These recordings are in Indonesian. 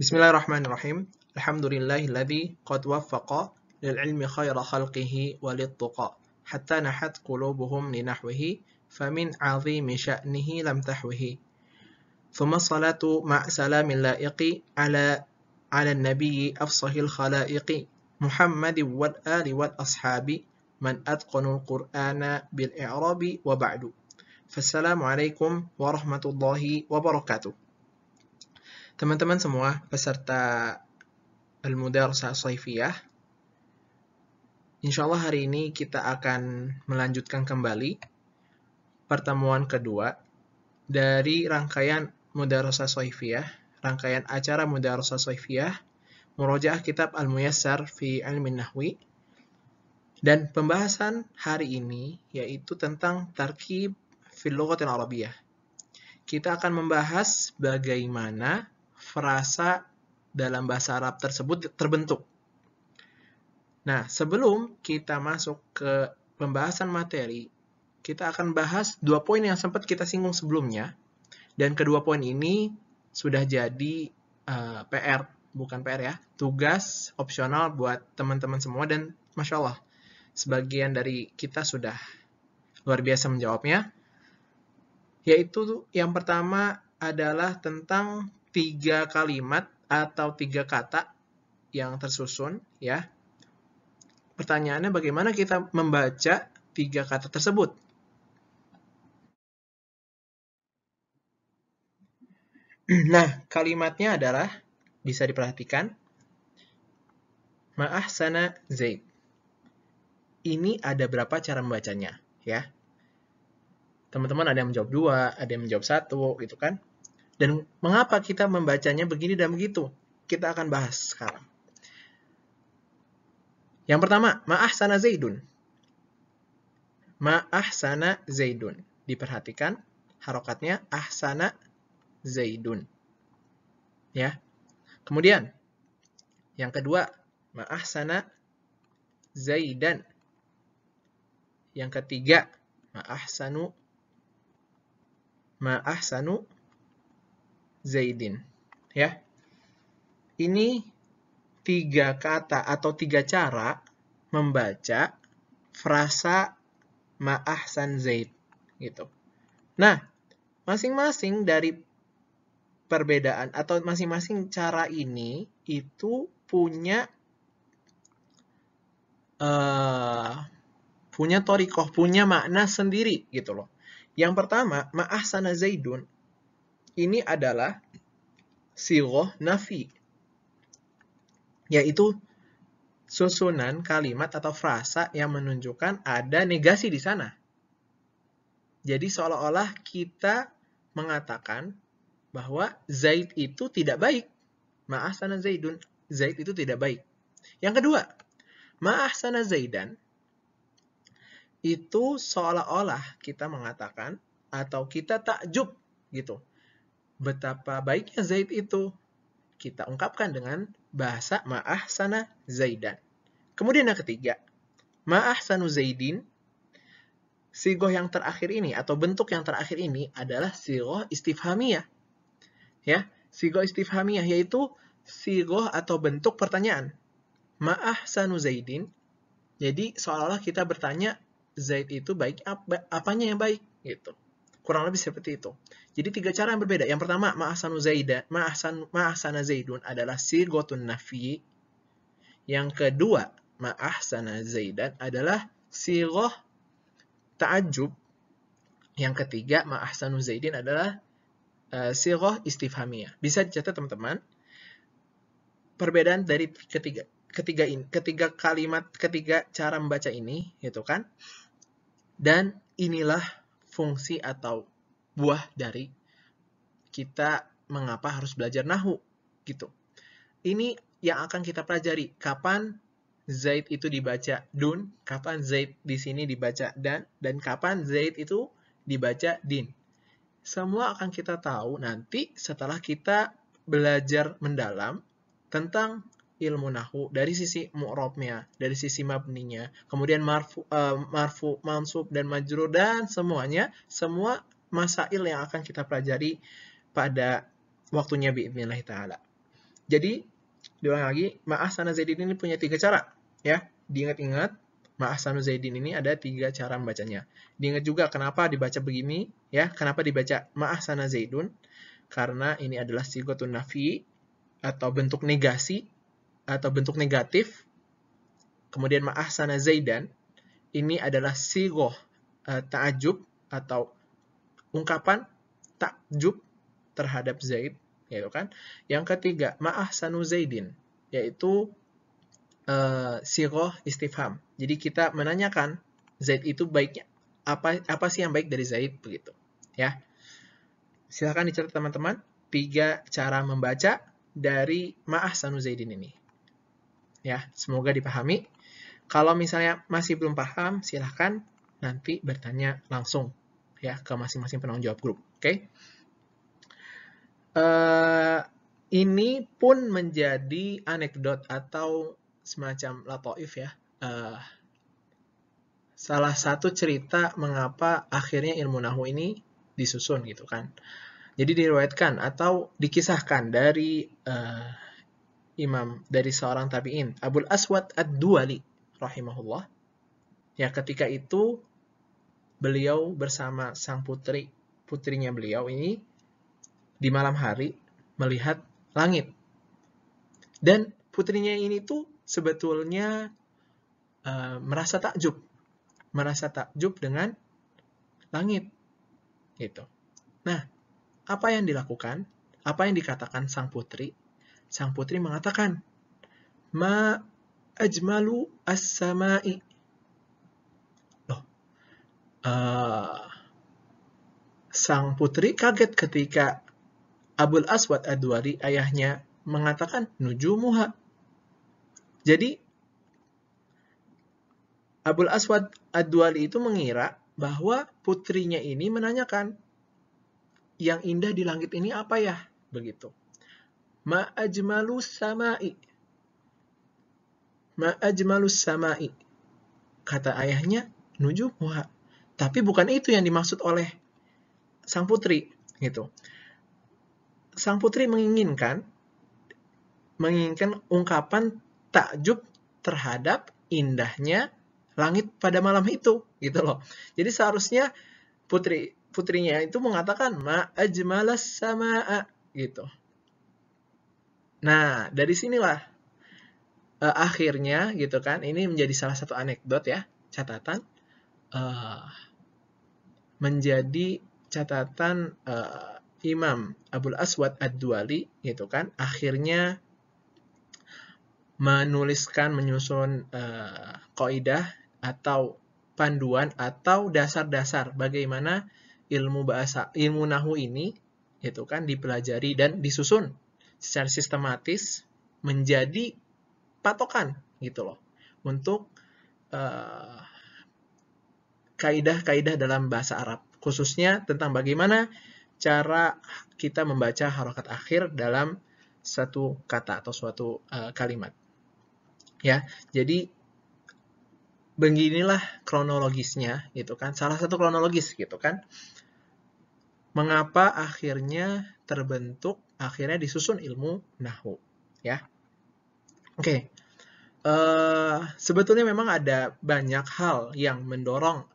Bismillahirrahmanirrahim. Alhamdulillahilladzi qad waffaqa lil ilmi khaira khalqihi walid tuqa hatta nahat qulubuhum li nahwihi famin 'azimi sya'nihi lam tahwihi. Thumma salatu ma' salamil laiqi ala nabiyyi afsahil khalaiqi Muhammadin wal ali wal ashabi man atqanul qur'ana bil i'rabi wa ba'du. Fassalamualaikum warahmatullahi wabarakatuh. Teman-teman semua peserta Al-Mudarasah Shaifiyah, insyaallah hari ini kita akan melanjutkan kembali pertemuan kedua dari rangkaian Mudarasah Shaifiyah, rangkaian acara Mudarasah Shaifiyah, Murojaah Kitab Al-Muyassar fi Ilmin Nahwi. Dan pembahasan hari ini yaitu tentang tarkib fil lughatil arabiyyah. Kita akan membahas bagaimana frasa dalam bahasa Arab tersebut terbentuk. Nah, sebelum kita masuk ke pembahasan materi, kita akan bahas dua poin yang sempat kita singgung sebelumnya. Dan kedua poin ini sudah jadi tugas opsional buat teman-teman semua. Dan Masya Allah, sebagian dari kita sudah luar biasa menjawabnya. Yaitu yang pertama adalah tentang 3 kalimat atau 3 kata yang tersusun, ya. Pertanyaannya bagaimana kita membaca 3 kata tersebut? Nah, kalimatnya adalah, bisa diperhatikan, Ma'ahsana Zaid. Ini ada berapa cara membacanya, ya. Teman-teman ada yang menjawab 2, ada yang menjawab 1, gitu kan. Dan mengapa kita membacanya begini dan begitu? Kita akan bahas sekarang. Yang pertama, Ma'ahsana Zaidun. Ma'ahsana Zaidun. Diperhatikan harokatnya ahsana Zaidun. Ya. Kemudian yang kedua, Ma'ahsana Zaidan. Yang ketiga, Ma'ahsanu Zaidin. Ya. Ini 3 kata atau 3 cara membaca frasa Ma'ahsan Zaid gitu. Nah, masing-masing dari perbedaan atau masing-masing cara ini itu punya thoriqah, punya makna sendiri gitu loh. Yang pertama, Ma'ahsana Zaidun ini adalah sighah nafi, yaitu susunan kalimat atau frasa yang menunjukkan ada negasi di sana. Jadi seolah-olah kita mengatakan bahwa Zaid itu tidak baik. Ma'ahsana Zaidun, Zaid itu tidak baik. Yang kedua, Ma'ahsana Zaidan itu seolah-olah kita mengatakan atau kita takjub gitu. Betapa baiknya Zaid itu. Kita ungkapkan dengan bahasa Ma'ahsana Zaidan. Kemudian yang ketiga, Ma'ahsanu Zaidin. Sighah yang terakhir ini atau bentuk yang terakhir ini adalah sighah istifhamiyah. Ya, sighah istifhamiyah yaitu sighah atau bentuk pertanyaan. Ma'ahsanu Zaidin. Jadi seolah-olah kita bertanya, Zaid itu baik apanya yang baik gitu. Kurang lebih seperti itu. Jadi 3 cara yang berbeda. Yang pertama, Ma'ahsana Zaidun adalah sighatun nafi. Yang kedua, Ma'ahsana Zaidan adalah sighah ta'ajjub. Yang ketiga, Ma'ahsanu Zaidin adalah sighah istifhamiyah. Bisa dicatat teman-teman. Perbedaan dari ketiga kalimat, ketiga cara membaca ini, gitu kan. Dan inilah fungsi atau buah dari kita mengapa harus belajar nahwu gitu. Ini yang akan kita pelajari. Kapan Zaid itu dibaca dun, kapan Zaid di sini dibaca dan kapan Zaid itu dibaca din. Semua akan kita tahu nanti setelah kita belajar mendalam tentang ilmu nahwu dari sisi mu'rabnya, dari sisi mabninya, kemudian marfu, mansub dan majrur dan semuanya, semua masail yang akan kita pelajari pada waktunya biidznillah ta'ala. Jadi diulang lagi, ma ahsana Zaidin ini punya 3 cara, ya. Diingat-ingat, ma ahsanu Zaidin ini ada 3 cara membacanya. Diingat juga kenapa dibaca begini, ya. Kenapa dibaca ma ahsana Zaidun? Karena ini adalah sighatun nafi atau bentuk negasi atau bentuk negatif. Kemudian ma ahsana Zaidan ini adalah sighah ta'ajub atau ungkapan takjub terhadap Zaid, gitu kan. Yang ketiga, ma ahsanu Zaidin, yaitu sighah istifham. Jadi kita menanyakan Zaid itu baiknya apa sih yang baik dari Zaid begitu, ya. Silakan dicatat teman-teman 3 cara membaca dari ma ahsanu Zaidin ini. Ya, semoga dipahami. Kalau misalnya masih belum paham, silahkan nanti bertanya langsung ya ke masing-masing penanggung jawab grup. Oke? Ini pun menjadi anekdot atau semacam latoif ya. Salah satu cerita mengapa akhirnya ilmu nahwu ini disusun gitu kan. Jadi diriwayatkan atau dikisahkan dari dari seorang tabi'in, Abul Aswad Ad-Duwali rahimahullah. Ya, ketika itu beliau bersama sang putrinya beliau ini di malam hari melihat langit. Dan putrinya ini tuh sebetulnya merasa takjub dengan langit. Gitu. Nah, apa yang dilakukan? Apa yang dikatakan sang putri? Sang putri mengatakan, ma ajmalu as-sama'i. Sang putri kaget ketika Abul Aswad Ad-Duwali, ayahnya, mengatakan nujumuha. Jadi Abul Aswad Ad-Duwali itu mengira bahwa putrinya ini menanyakan, yang indah di langit ini apa ya? Begitu. Ma ajmalus sama'i. Ma ajmalus sama'i. Kata ayahnya, nujumuha. Tapi bukan itu yang dimaksud oleh sang putri, gitu. Sang putri menginginkan ungkapan takjub terhadap indahnya langit pada malam itu, gitu loh. Jadi seharusnya putrinya itu mengatakan ma ajmalas samaa, gitu. Nah, dari sinilah akhirnya gitu kan, ini menjadi salah satu anekdot ya, catatan menjadi catatan Imam Abul Aswad Ad-Duwali gitu kan, akhirnya menyusun kaidah atau panduan atau dasar-dasar bagaimana ilmu nahwu ini gitu kan dipelajari dan disusun secara sistematis menjadi patokan gitu loh untuk kaidah-kaidah dalam bahasa Arab, khususnya tentang bagaimana cara kita membaca harokat akhir dalam satu kata atau suatu kalimat. Ya, jadi beginilah kronologisnya gitu kan. Salah satu kronologis gitu kan. Mengapa akhirnya disusun ilmu nahwu, ya. Oke. Sebetulnya memang ada banyak hal yang mendorong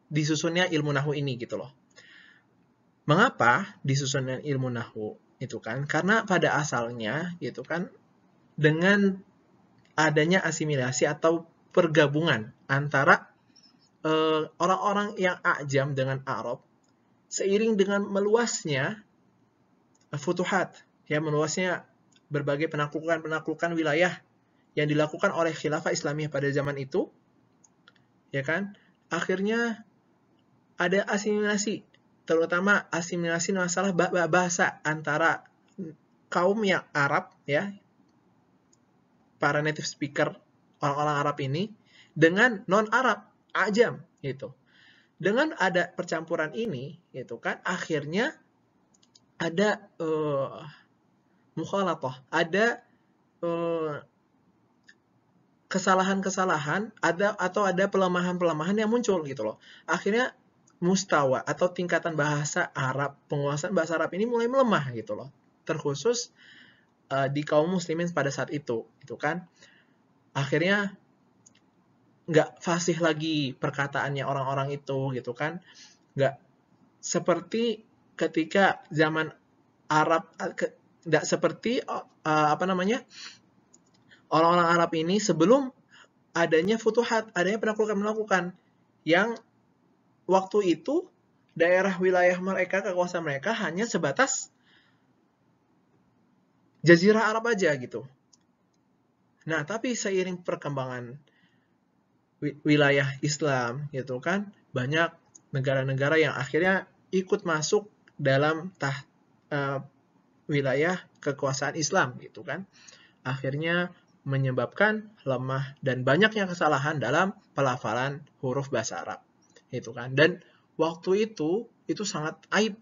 disusunnya ilmu nahwu ini gitu loh. Mengapa disusunnya ilmu nahwu itu kan? Karena pada asalnya gitu kan dengan adanya asimilasi atau pergabungan antara orang-orang yang ajam dengan Arab seiring dengan meluasnya futuhat, ya meluasnya berbagai penaklukan wilayah yang dilakukan oleh khilafah Islamiyah pada zaman itu, ya kan? Akhirnya ada asimilasi, terutama asimilasi masalah bahasa antara kaum yang Arab, ya, para native speaker orang-orang Arab ini dengan non-Arab, ajam, gitu. Dengan ada percampuran ini, gitu kan, akhirnya ada mukhalatah, ada kesalahan-kesalahan, atau ada pelemahan-pelemahan yang muncul gitu loh. Akhirnya mustawa atau tingkatan bahasa Arab, penguasaan bahasa Arab ini mulai melemah gitu loh. terkhusus di kaum muslimin pada saat itu, gitu kan. Akhirnya nggak fasih lagi perkataannya orang-orang itu, gitu kan. Nggak seperti ketika zaman Arab, nggak seperti orang-orang Arab ini sebelum adanya futuhat, adanya penaklukan yang waktu itu daerah wilayah mereka, kekuasaan mereka hanya sebatas Jazirah Arab aja gitu. Nah, tapi seiring perkembangan wilayah Islam gitu kan, banyak negara-negara yang akhirnya ikut masuk dalam wilayah kekuasaan Islam gitu kan. Akhirnya menyebabkan lemah dan banyaknya kesalahan dalam pelafalan huruf bahasa Arab. Gitu kan. Dan waktu itu sangat aib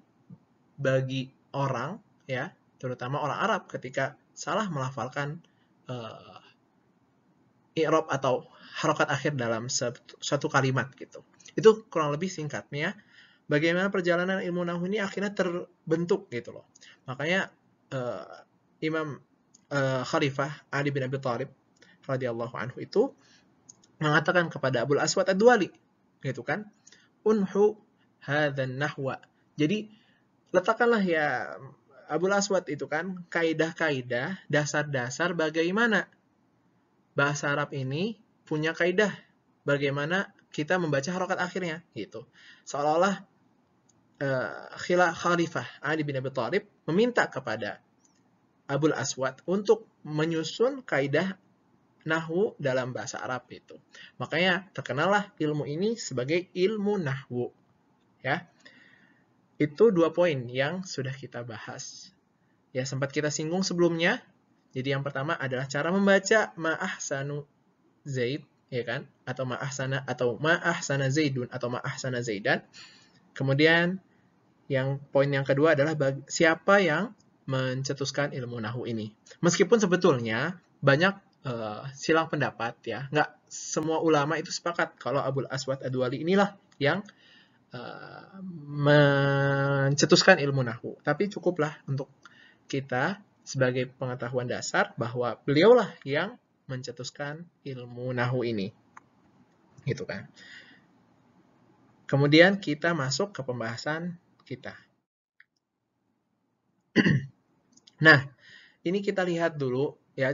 bagi orang ya, terutama orang Arab ketika salah melafalkan i'rab atau harokat akhir dalam suatu kalimat gitu. Itu kurang lebih singkatnya bagaimana perjalanan ilmu nahwu ini akhirnya terbentuk gitu loh. Makanya Imam Khalifah Ali bin Abi Thalib radhiyallahu anhu itu mengatakan kepada Abul Aswad Ad-Duali gitu kan, unhu hadzan nahwa. Jadi letakkanlah ya Abul Aswad itu kan kaidah-kaidah, dasar-dasar bagaimana bahasa Arab ini punya kaidah bagaimana kita membaca harokat akhirnya gitu. Seolah-olah Khalifah Ali bin Abi Thalib meminta kepada Abul Aswad untuk menyusun kaidah nahwu dalam bahasa Arab itu. Makanya terkenallah ilmu ini sebagai ilmu nahwu. Ya. Itu 2 poin yang sudah kita bahas. Ya, sempat kita singgung sebelumnya. Jadi yang pertama adalah cara membaca ma'ahsanu Zaid, ya kan? Atau ma'ahsana Zaidun atau ma'ahsana Zaidan. Kemudian poin yang kedua adalah siapa yang mencetuskan ilmu nahwu ini. Meskipun sebetulnya banyak silang pendapat ya, nggak semua ulama itu sepakat kalau Abul Aswad Ad-Duali inilah yang mencetuskan ilmu nahwu. Tapi cukuplah untuk kita sebagai pengetahuan dasar bahwa beliaulah yang mencetuskan ilmu nahwu ini. Gitu kan. Kemudian kita masuk ke pembahasan kita. Nah, ini kita lihat dulu ya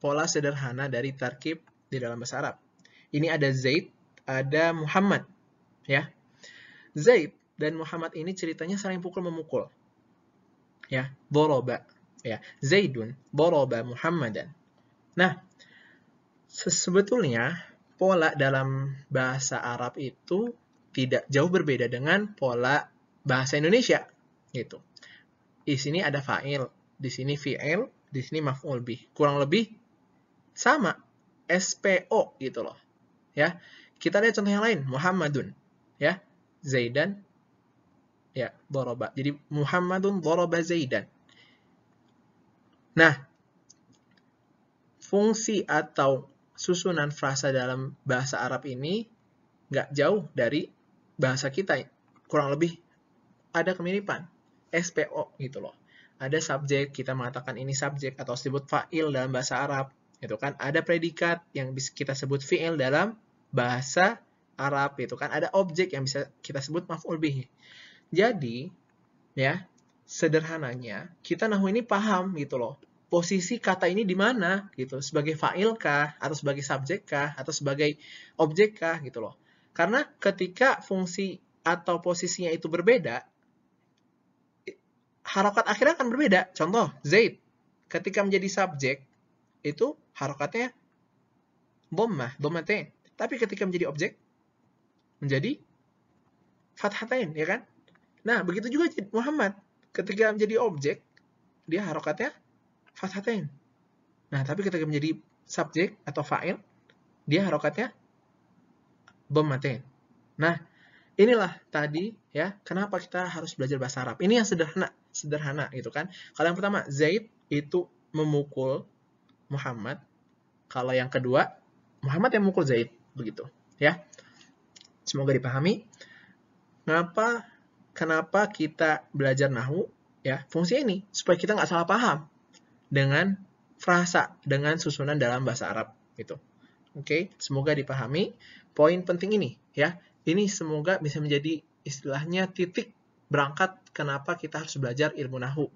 pola sederhana dari tarkib di dalam bahasa Arab. Ini ada Zaid, ada Muhammad, ya. Zaid dan Muhammad ini ceritanya saling pukul-memukul. Ya, doroba, ya. Zaidun doroba Muhammadan. Nah, sebetulnya pola dalam bahasa Arab itu tidak jauh berbeda dengan pola bahasa Indonesia, gitu. Di sini ada fa'il, di sini fi'il, di sini maf'ul bih. Kurang lebih sama, SPO gitu loh. Ya. Kita lihat contoh yang lain, Muhammadun, ya. Zaidan, ya, doroba. Jadi Muhammadun doroba Zaidan. Nah, fungsi atau susunan frasa dalam bahasa Arab ini nggak jauh dari bahasa kita. Kurang lebih ada kemiripan. SPO gitu loh. Ada subjek, kita mengatakan ini subjek atau disebut fa'il dalam bahasa Arab. Gitu kan. Ada predikat yang bisa kita sebut fi'il dalam bahasa Arab gitu kan. Ada objek yang bisa kita sebut maf'ul bih. Jadi, ya, sederhananya kita nahwu ini paham gitu loh. Posisi kata ini di mana gitu, sebagai fa'il kah atau sebagai subjek kah atau sebagai objek kah gitu loh. Karena ketika fungsi atau posisinya itu berbeda, harokat akhirnya akan berbeda. Contoh, Zaid ketika menjadi subjek itu harokatnya dhammatain. Tapi ketika menjadi objek menjadi fathatain, ya kan? Nah, begitu juga Muhammad ketika menjadi objek dia harokatnya fathatain. Nah, tapi ketika menjadi subjek atau fa'il dia harokatnya dhammatain. Nah, inilah tadi ya, kenapa kita harus belajar bahasa Arab. Ini yang sederhana gitu kan. Kalau yang pertama, Zaid itu memukul Muhammad. Kalau yang kedua, Muhammad yang memukul Zaid, begitu ya. Semoga dipahami. Kenapa kita belajar nahwu? Ya, fungsinya ini supaya kita nggak salah paham dengan frasa, dengan susunan dalam bahasa Arab gitu. Oke, semoga dipahami poin penting ini ya. Ini semoga bisa menjadi istilahnya titik berangkat kenapa kita harus belajar ilmu nahwu.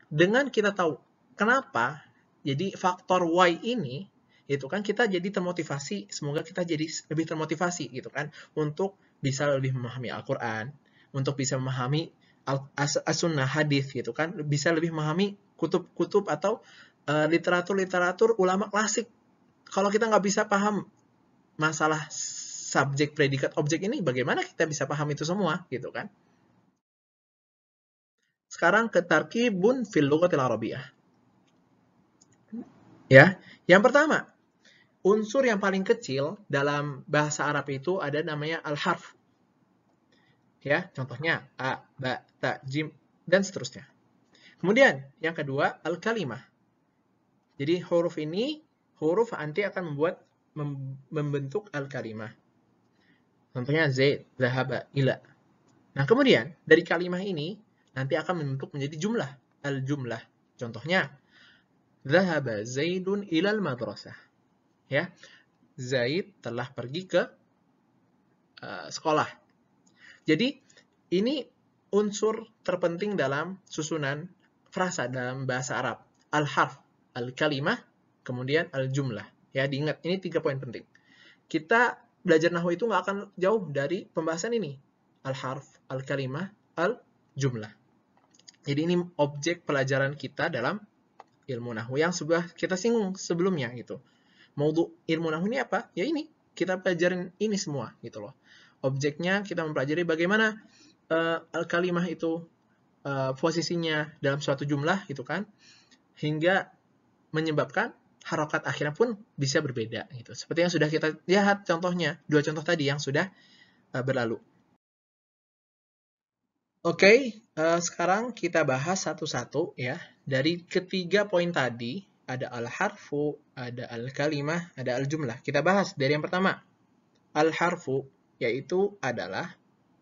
Dengan kita tahu kenapa, jadi faktor why ini itu kan kita jadi termotivasi, semoga kita jadi lebih termotivasi gitu kan untuk bisa lebih memahami Al-Qur'an, untuk bisa memahami as-sunnah hadis gitu kan, bisa lebih memahami kutub-kutub atau literatur-literatur ulama klasik. Kalau kita nggak bisa paham masalah subjek, predikat, objek ini, bagaimana kita bisa paham itu semua gitu kan? Sekarang ke tarkibun fil lughatil arabiyyah. Ya, yang pertama, unsur yang paling kecil dalam bahasa Arab itu ada namanya al-harf. Ya, contohnya a, ba, ta, jim, dan seterusnya. Kemudian, yang kedua, al-kalimah. Jadi huruf ini, huruf nanti akan membentuk al-kalimah. Contohnya zaid, zahaba, ila. Nah, kemudian dari kalimah ini nanti akan membentuk menjadi jumlah, al-jumlah. Contohnya, zahaba zaidun ilal madrasah. Ya, Zaid telah pergi ke sekolah. Jadi, ini unsur terpenting dalam susunan frasa dalam bahasa Arab. Al-harf, al-kalimah, kemudian al-jumlah. Ya, diingat, ini 3 poin penting. Kita belajar nahwu itu nggak akan jauh dari pembahasan ini. Al-harf, al-kalimah, al-jumlah. Jadi ini objek pelajaran kita dalam ilmu nahwu yang sudah kita singgung sebelumnya gitu. Maudhu ilmu nahwu ini apa? Ya ini, kita pelajarin ini semua gitu loh. Objeknya kita mempelajari bagaimana al-kalimah itu posisinya dalam suatu jumlah gitu kan, hingga menyebabkan harokat akhirnya pun bisa berbeda gitu. Seperti yang sudah kita lihat contohnya, 2 contoh tadi yang sudah berlalu. Oke, sekarang kita bahas satu-satu ya. Dari ketiga poin tadi, ada al-harfu, ada al-kalimah, ada al-jumlah. Kita bahas dari yang pertama. Al-harfu, yaitu adalah,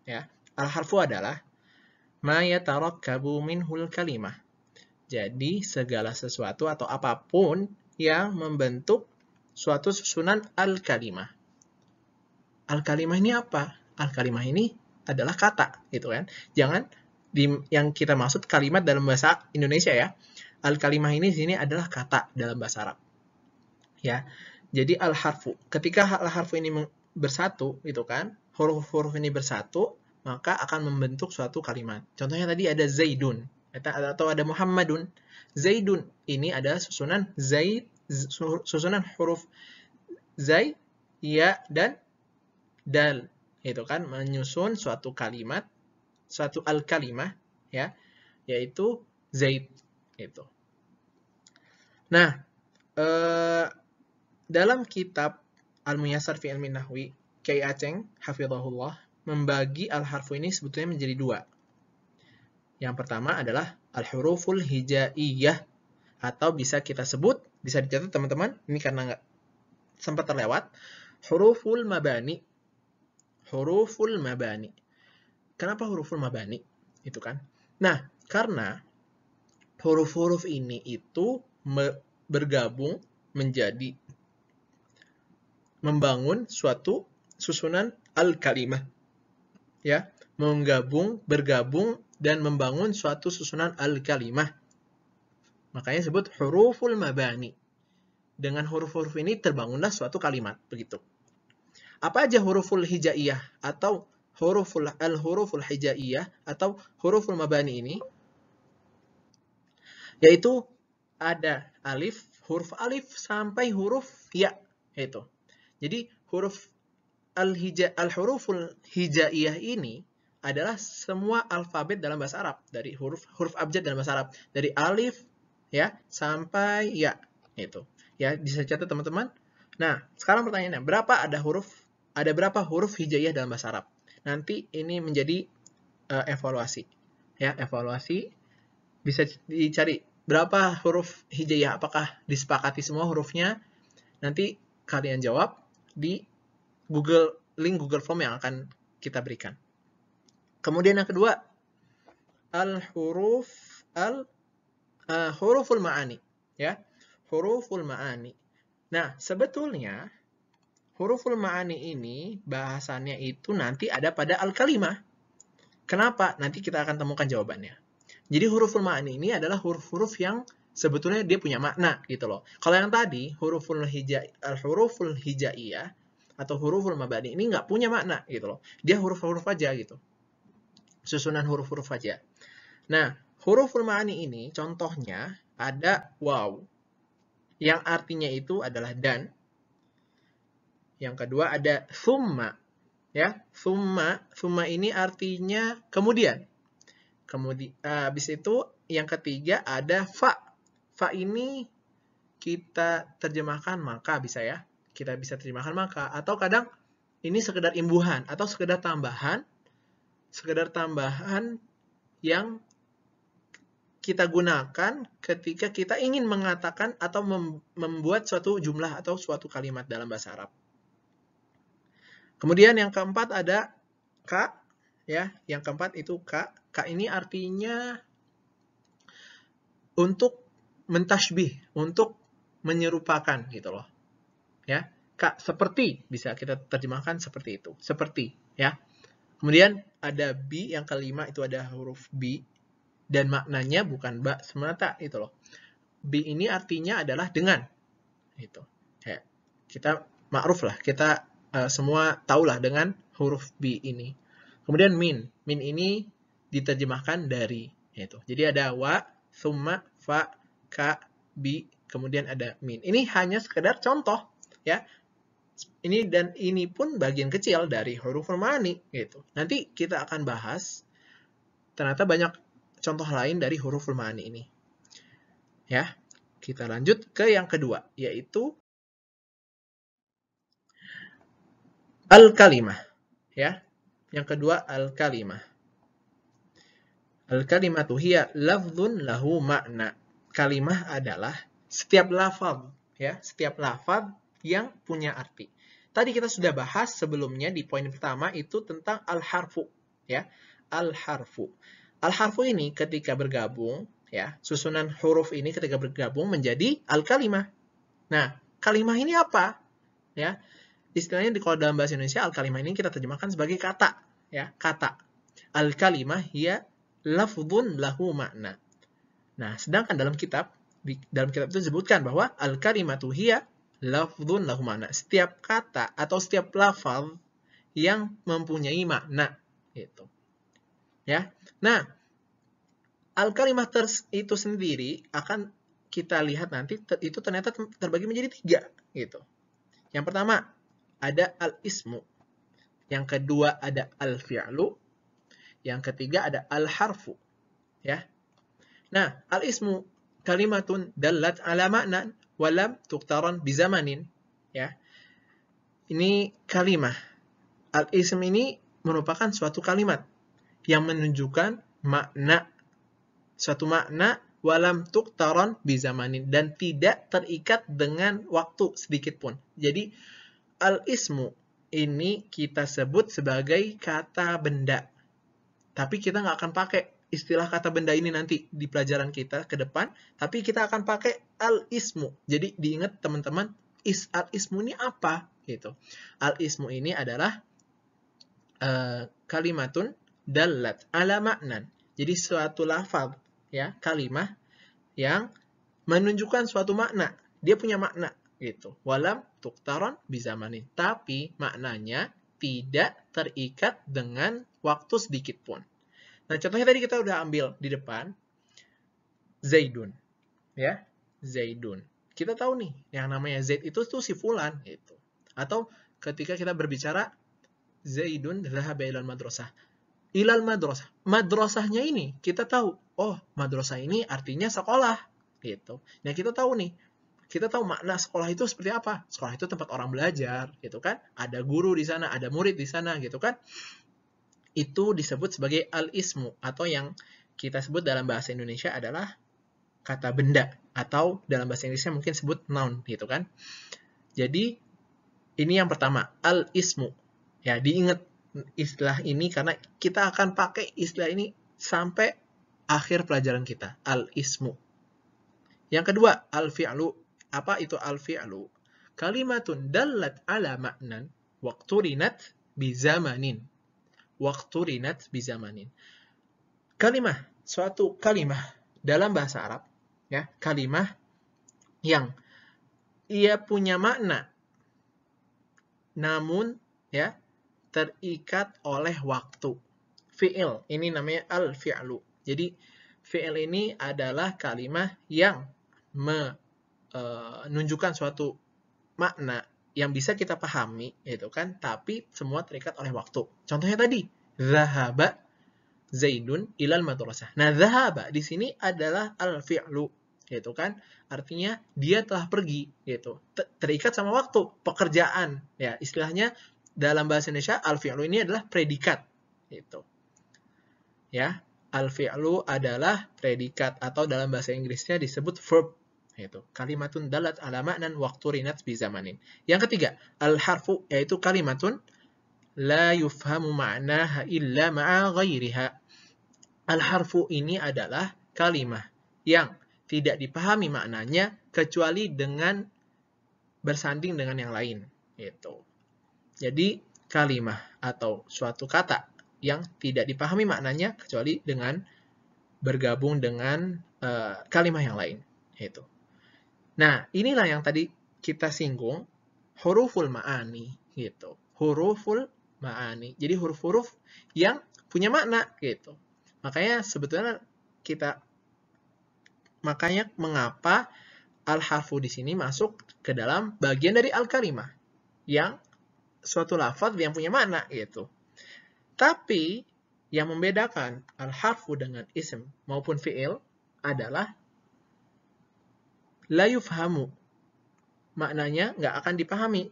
ya, al-harfu adalah ma yatarakkabu minhul kalimah. Jadi, segala sesuatu atau apapun yang membentuk suatu susunan al-kalimah. Al-kalimah ini apa? Al-kalimah ini adalah kata, gitu kan. Jangan yang kita maksud kalimat dalam bahasa Indonesia ya. Al-kalimah ini di sini adalah kata dalam bahasa Arab. Ya. Jadi al-harfu. Ketika al-harfu ini bersatu, gitu kan, huruf-huruf ini bersatu, maka akan membentuk suatu kalimat. Contohnya tadi ada Zaidun atau ada Muhammadun. Zaidun ini adalah susunan Zaid, susunan huruf Zai, ya, dan dal. Itu kan menyusun suatu kalimat, suatu al-kalimah ya, yaitu Zaid itu. Nah, dalam kitab Al-Muyassar fi Ilmi Nahwi, Kyai Aceng hafizahullah membagi al-harfu ini sebetulnya menjadi 2. Yang pertama adalah al-huruful hijaiyah, atau bisa kita sebut, bisa dicatat teman-teman, ini karena nggak sempat terlewat, huruful mabani. Huruful mabani. Kenapa huruful mabani? Itu kan. Nah, karena huruf-huruf ini itu bergabung menjadi membangun suatu susunan al-kalimah. Ya, bergabung dan membangun suatu susunan al-kalimah. Makanya disebut huruful mabani. Dengan huruf-huruf ini terbangunlah suatu kalimat, begitu. Apa aja huruful hijaiyah atau huruful hijaiyah atau huruful mabani ini? Yaitu ada alif, huruf alif sampai huruf ya, itu. Jadi huruf al-huruful hijaiyah ini adalah semua alfabet dalam bahasa Arab, dari huruf abjad dalam bahasa Arab, dari alif ya sampai ya, itu. Ya, bisa catat teman-teman. Nah, sekarang pertanyaannya, ada berapa huruf hijaiyah dalam bahasa Arab? Nanti ini menjadi evaluasi. Ya, evaluasi bisa dicari berapa huruf hijaiyah, apakah disepakati semua hurufnya? Nanti kalian jawab di link Google Form yang akan kita berikan. Kemudian yang kedua, al-huruf huruful ma'ani, ya. Huruful ma'ani. Nah, sebetulnya huruful ma'ani ini bahasannya itu nanti ada pada al-kalimah. Kenapa? Nanti kita akan temukan jawabannya. Jadi huruful ma'ani ini adalah huruf-huruf yang sebetulnya dia punya makna gitu loh. Kalau yang tadi huruful hijaiyah atau huruful mabani ini nggak punya makna gitu loh. Dia huruf-huruf aja gitu. Susunan huruf-huruf aja. Nah, huruful ma'ani ini contohnya ada waw yang artinya itu adalah dan. Yang kedua ada thumma, ya. Thumma ini artinya kemudian. Kemudian habis itu yang ketiga ada fa. Fa ini kita terjemahkan maka bisa ya. Kita bisa terjemahkan maka atau kadang ini sekedar imbuhan atau sekedar tambahan yang kita gunakan ketika kita ingin mengatakan atau membuat suatu jumlah atau suatu kalimat dalam bahasa Arab. Kemudian yang keempat ada ka, ya. Yang keempat itu ka. Ka ini artinya untuk mentashbih, untuk menyerupakan gitu loh. Ya. Ka seperti bisa kita terjemahkan seperti itu. Seperti, ya. Kemudian ada bi, yang kelima itu ada huruf bi dan maknanya bukan ba semata itu loh. Bi ini artinya adalah dengan. Gitu. Ya. Kita ma'ruf lah, kita semua tahulah dengan huruf bi ini. Kemudian min. Min ini diterjemahkan dari. Yaitu. Jadi ada wa, thumma, fa, ka, bi, kemudian ada min. Ini hanya sekedar contoh. Ya. Ini dan ini pun bagian kecil dari huruf ma'ani. Gitu. Nanti kita akan bahas. Ternyata banyak contoh lain dari huruf ma'ani ini. Ya. Kita lanjut ke yang kedua. Yaitu al-kalimah, ya. Yang kedua al-kalimah. Al-kalimatu hiya lafdzun lahu makna. Kalimah adalah setiap lafaz, ya, setiap lafaz yang punya arti. Tadi kita sudah bahas sebelumnya di poin pertama itu tentang al-harfu, ya. Al-harfu. Al-harfu ini ketika bergabung, ya, susunan huruf ini ketika bergabung menjadi al-kalimah. Nah, kalimah ini apa? Ya. Istilahnya kalau dalam bahasa Indonesia al-kalimah ini kita terjemahkan sebagai kata, ya, kata. Al-kalimah hiya lafdzun lahu makna. Nah, sedangkan dalam kitab itu disebutkan bahwa al-kalimatu hiya lafdzun lahu makna. Setiap kata atau setiap lafaz yang mempunyai makna gitu. Ya. Nah, al-kalimah itu sendiri akan kita lihat nanti itu ternyata terbagi menjadi 3 gitu. Yang pertama ada al-ismu. Yang kedua ada al-fi'lu. Yang ketiga ada al-harfu. Ya. Nah, al-ismu kalimatun dallat ala ma'nan walam tuqtaran bizamanin. Ya. Ini kalimah. Al-ism ini merupakan suatu kalimat yang menunjukkan makna. Suatu makna walam tuqtaran bizamanin dan tidak terikat dengan waktu sedikit pun. Jadi al-ismu ini kita sebut sebagai kata benda. Tapi kita nggak akan pakai istilah kata benda ini nanti di pelajaran kita ke depan. Tapi kita akan pakai al-ismu. Jadi diingat teman-teman, al-ismu ini apa? Gitu. Al-ismu ini adalah kalimatun dallat ala maknan. Jadi suatu lafaz, ya, kalimah yang menunjukkan suatu makna. Dia punya makna. Gitu. Walam tuqtaran bizamanin. Tapi maknanya tidak terikat dengan waktu sedikit pun. Nah, contohnya tadi kita udah ambil di depan Zaidun. Ya, Zaidun. Kita tahu nih, yang namanya Zaid itu tuh si fulan gitu. Atau ketika kita berbicara Zaidun dhahaba ilal madrasah. Ilal madrasah. Madrasahnya ini kita tahu, oh, madrasah ini artinya sekolah gitu. Nah, kita tahu nih, kita tahu makna sekolah itu seperti apa. Sekolah itu tempat orang belajar, gitu kan. Ada guru di sana, ada murid di sana, gitu kan. Itu disebut sebagai al-ismu, atau yang kita sebut dalam bahasa Indonesia adalah kata benda, atau dalam bahasa Inggrisnya mungkin sebut noun, gitu kan. Jadi, ini yang pertama, al-ismu. Ya, diingat istilah ini karena kita akan pakai istilah ini sampai akhir pelajaran kita, al-ismu. Yang kedua, al-fi'lu. Apa itu al-fi'lu? Kalimatun dallat ala ma'nan waqturinat bizamanin. Waqturinat bizamanin. Kalimah, suatu kalimah dalam bahasa Arab, ya, kalimah yang ia punya makna namun ya terikat oleh waktu. Fi'il, ini namanya al-fi'lu. Jadi fi'il ini adalah kalimah yang menunjukkan suatu makna yang bisa kita pahami, gitu kan, tapi semua terikat oleh waktu. Contohnya tadi, zahaba Zaidun ilal madrasah. Nah, zahaba di sini adalah al-fi'lu, gitu kan? Artinya dia telah pergi, gitu. Terikat sama waktu, pekerjaan. Ya, istilahnya dalam bahasa Indonesia al-fi'lu ini adalah predikat, gitu. Ya, al-fi'lu adalah predikat atau dalam bahasa Inggrisnya disebut verb, gitu. Kalimatun dalat ala ma'nan waqturinat bi zamanin. Yang ketiga, al-harfu yaitu kalimatun la yufhamu ma'naha illa ma'a ghairiha. Al-harfu ini adalah kalimah yang tidak dipahami maknanya kecuali dengan bersanding dengan yang lain. Gitu. Jadi, kalimah atau suatu kata yang tidak dipahami maknanya kecuali dengan bergabung dengan kalimah yang lain. Gitu. Nah, inilah yang tadi kita singgung, huruful ma'ani. Gitu. Huruful ma'ani. Jadi, huruf-huruf yang punya makna. Gitu. Makanya sebetulnya makanya mengapa al-harfu di sini masuk ke dalam bagian dari al-kalimah yang suatu lafaz yang punya makna gitu. Tapi yang membedakan al-harfu dengan ism maupun fi'il adalah la yufhamu. Maknanya nggak akan dipahami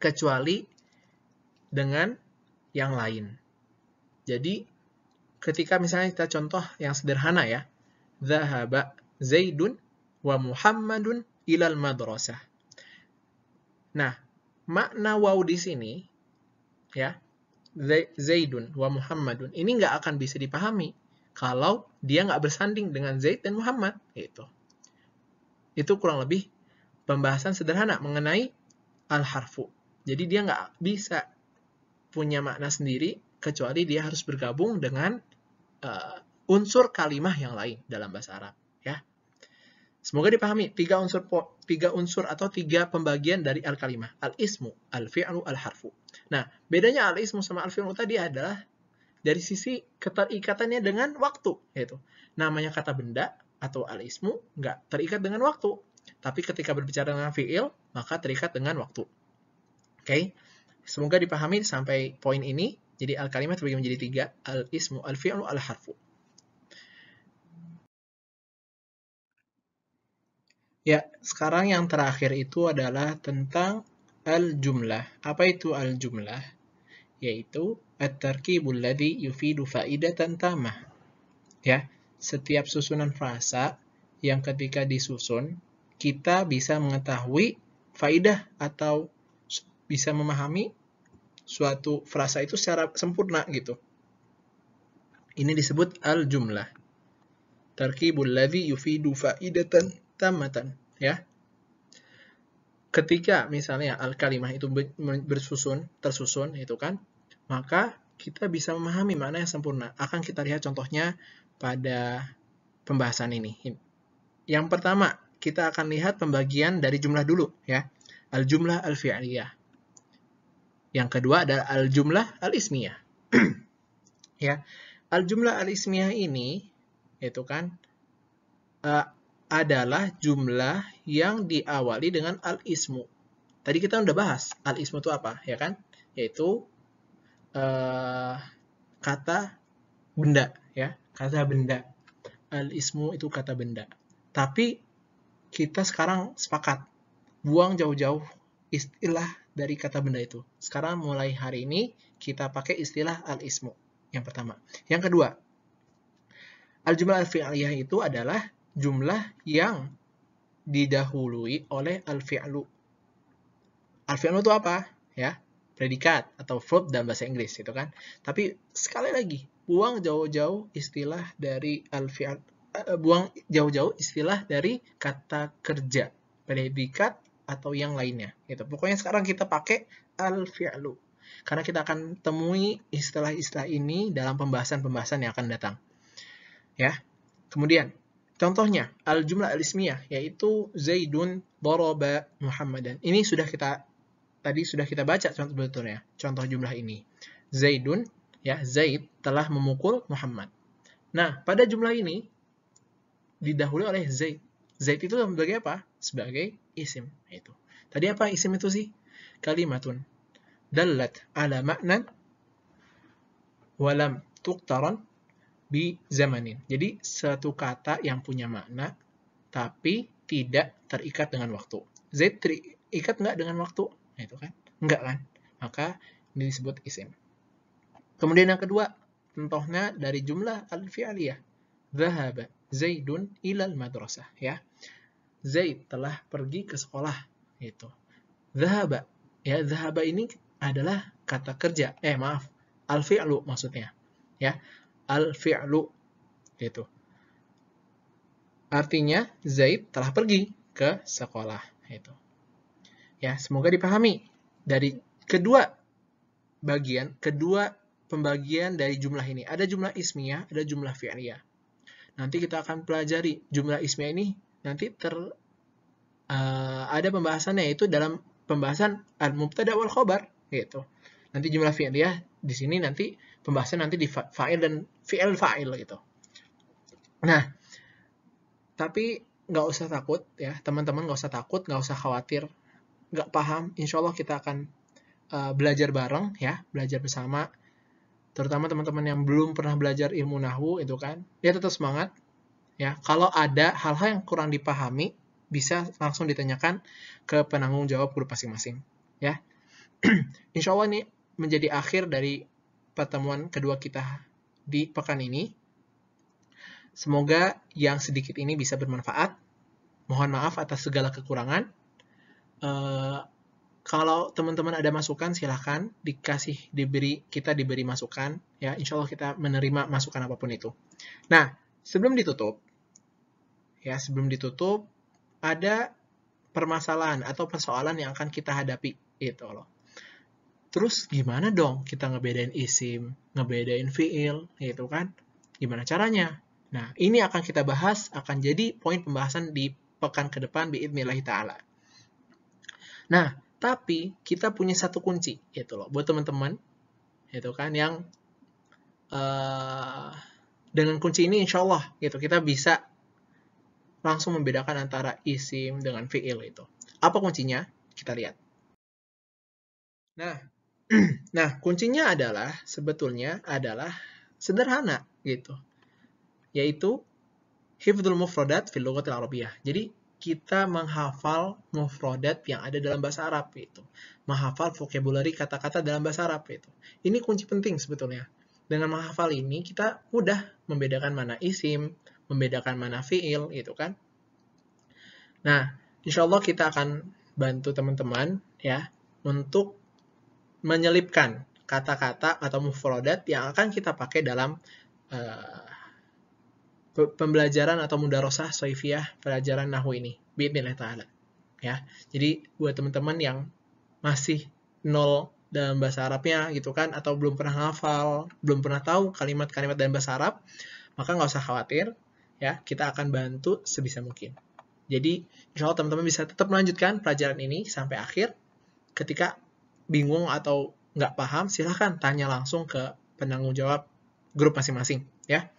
kecuali dengan yang lain. Jadi ketika misalnya kita contoh yang sederhana ya, Zahaba Zaidun wa Muhammadun ilal madrasah. Nah, makna waw di sini, ya, Zaidun wa Muhammadun, ini nggak akan bisa dipahami kalau dia nggak bersanding dengan Zaid dan Muhammad. Gitu. Itu kurang lebih pembahasan sederhana mengenai al-harfu. Jadi dia nggak bisa punya makna sendiri kecuali dia harus bergabung dengan unsur kalimah yang lain dalam bahasa Arab, ya. Semoga dipahami tiga unsur atau tiga pembagian dari al-kalimah, al-ismu, al-fi'lu, al-harfu. Nah, bedanya al-ismu sama al-fi'lu tadi adalah dari sisi keterikatannya dengan waktu, yaitu namanya kata benda atau al-ismu nggak terikat dengan waktu, tapi ketika berbicara dengan fi'il maka terikat dengan waktu. Oke, semoga dipahami sampai poin ini. Jadi al-kalimat terbagi menjadi tiga, al-ismu, al-fi'lu, al-harfu. Ya, sekarang yang terakhir itu adalah tentang al-jumlah. Apa itu al-jumlah? Yaitu at-tarkibul ladzi yufidu faidatan tamah. Ya, setiap susunan frasa yang ketika disusun kita bisa mengetahui faidah atau bisa memahami suatu frasa itu secara sempurna gitu. Ini disebut al-jumlah. Tarkibul ladzi yufidu faidatan tamatan, ya. Ketika misalnya al-kalimah itu tersusun itu kan, maka kita bisa memahami makna yang sempurna. Akan kita lihat contohnya pada pembahasan ini. Yang pertama, kita akan lihat pembagian dari jumlah dulu, ya. Al-jumlah al-fi'liyah. Yang kedua adalah al-jumlah al-ismiyah. Ya, al-jumlah al-ismiyah ini itu kan adalah jumlah yang diawali dengan al-ismu. Tadi kita udah bahas al-ismu itu apa, ya kan? Yaitu kata benda, ya, kata benda. Al-ismu itu kata benda. Tapi kita sekarang sepakat buang jauh-jauh istilah dari kata benda itu. Sekarang mulai hari ini kita pakai istilah al-ismu. Yang pertama. Yang kedua, al-jumlah al-fi'liyah itu adalah jumlah yang didahului oleh al-fi'lu. Al-fi'lu itu apa? Ya, predikat atau verb dalam bahasa Inggris, gitu kan. Tapi sekali lagi, buang jauh-jauh istilah dari al-fi'al, buang jauh-jauh istilah dari kata kerja, predikat atau yang lainnya. Gitu. Pokoknya sekarang kita pakai al-fi'lu. Karena kita akan temui istilah-istilah ini dalam pembahasan-pembahasan yang akan datang. Ya. Kemudian, contohnya al-jumlah al-ismiyah, yaitu Zaidun daraba Muhammadan. Ini tadi sudah kita baca sebetulnya contoh jumlah ini. Zaidun, ya, Zaid telah memukul Muhammad. Nah, pada jumlah ini didahului oleh Zaid. Zaid itu sebagai apa? Sebagai isim. Itu. Tadi apa isim itu sih? Kalimatun dallat ala ma'nan walam tuqtaran bi zamanin. Jadi satu kata yang punya makna tapi tidak terikat dengan waktu. Zaid terikat nggak dengan waktu? Nah, itu kan? Enggak kan? Maka ini disebut isim. Kemudian yang kedua, contohnya dari jumlah al-fi'aliyah. Dhahaba Zaidun ilal madrasah, ya. Zaid telah pergi ke sekolah, gitu. Dhahaba, ya, dhahaba ini adalah kata kerja. Al-fi'lu maksudnya, ya. Al-fi'lu, gitu. Artinya Zaid telah pergi ke sekolah, itu. Ya, semoga dipahami dari kedua pembagian dari jumlah ini. Ada jumlah ismiyah, ada jumlah fi'liyah. Nanti kita akan pelajari jumlah ismiyah ini nanti ada pembahasannya, yaitu dalam pembahasan al-mubtada wal khobar, gitu. Nanti jumlah fi'liyah di sini nanti pembahasan nanti di fa'il dan fi'il fa'il, gitu. Nah, tapi nggak usah takut ya, teman-teman nggak usah takut, nggak usah khawatir, nggak paham. Insya Allah kita akan belajar bareng ya, belajar bersama. Terutama teman-teman yang belum pernah belajar ilmu nahwu itu kan, dia tetap semangat ya. Kalau ada hal-hal yang kurang dipahami, bisa langsung ditanyakan ke penanggung jawab grup masing-masing ya. Insya Allah ini menjadi akhir dari pertemuan kedua kita di pekan ini. Semoga yang sedikit ini bisa bermanfaat. Mohon maaf atas segala kekurangan. Kalau teman-teman ada masukan, silahkan kita diberi masukan. Ya, insya Allah kita menerima masukan apapun itu. Nah, sebelum ditutup, ada permasalahan atau persoalan yang akan kita hadapi, gitu loh. Terus gimana dong kita ngebedain isim, ngebedain fi'il, gitu kan? Gimana caranya? Nah, ini akan kita bahas, akan jadi poin pembahasan di pekan ke depan biidznillah ta'ala. Nah, tapi kita punya satu kunci, gitu loh, buat teman-teman, gitu kan, yang dengan kunci ini insya Allah, gitu, kita bisa langsung membedakan antara isim dengan fi'il itu. Apa kuncinya? Kita lihat. Nah, kuncinya sebetulnya adalah sederhana, gitu, yaitu hifdzul mufradat fil lughatil arabiyyah. Jadi kita menghafal mufradat yang ada dalam bahasa Arab, itu. Menghafal vocabulary kata-kata dalam bahasa Arab, itu. Ini kunci penting sebetulnya. Dengan menghafal ini kita mudah membedakan mana isim, membedakan mana fi'il, gitu kan. Nah, insya Allah kita akan bantu teman-teman ya untuk menyelipkan kata-kata atau mufradat yang akan kita pakai dalam pembelajaran atau mudarosah soifiyah pelajaran nahwu ini biidznillah ta'ala ya. Jadi buat teman-teman yang masih nol dalam bahasa Arabnya gitu kan, atau belum pernah hafal, belum pernah tahu kalimat-kalimat dalam bahasa Arab, maka nggak usah khawatir ya, kita akan bantu sebisa mungkin. Jadi insya Allah teman-teman bisa tetap melanjutkan pelajaran ini sampai akhir. Ketika bingung atau nggak paham, silahkan tanya langsung ke penanggung jawab grup masing-masing ya.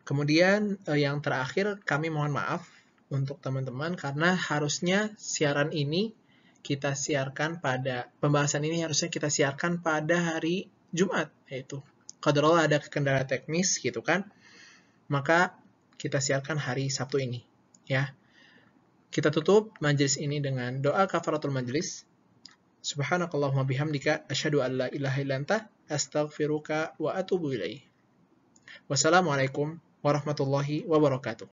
Kemudian yang terakhir, kami mohon maaf untuk teman-teman karena harusnya siaran ini kita siarkan pembahasan ini harusnya kita siarkan pada hari Jumat, yaitu qadarullah ada kendala teknis gitu kan, maka kita siarkan hari Sabtu ini ya. Kita tutup majelis ini dengan doa kafaratul majelis. Subhanakallahumma bihamdika asyhadu an la ilaha illa anta astaghfiruka wa atubu ilaih. Wassalamualaikum warahmatullahi wabarakatuh.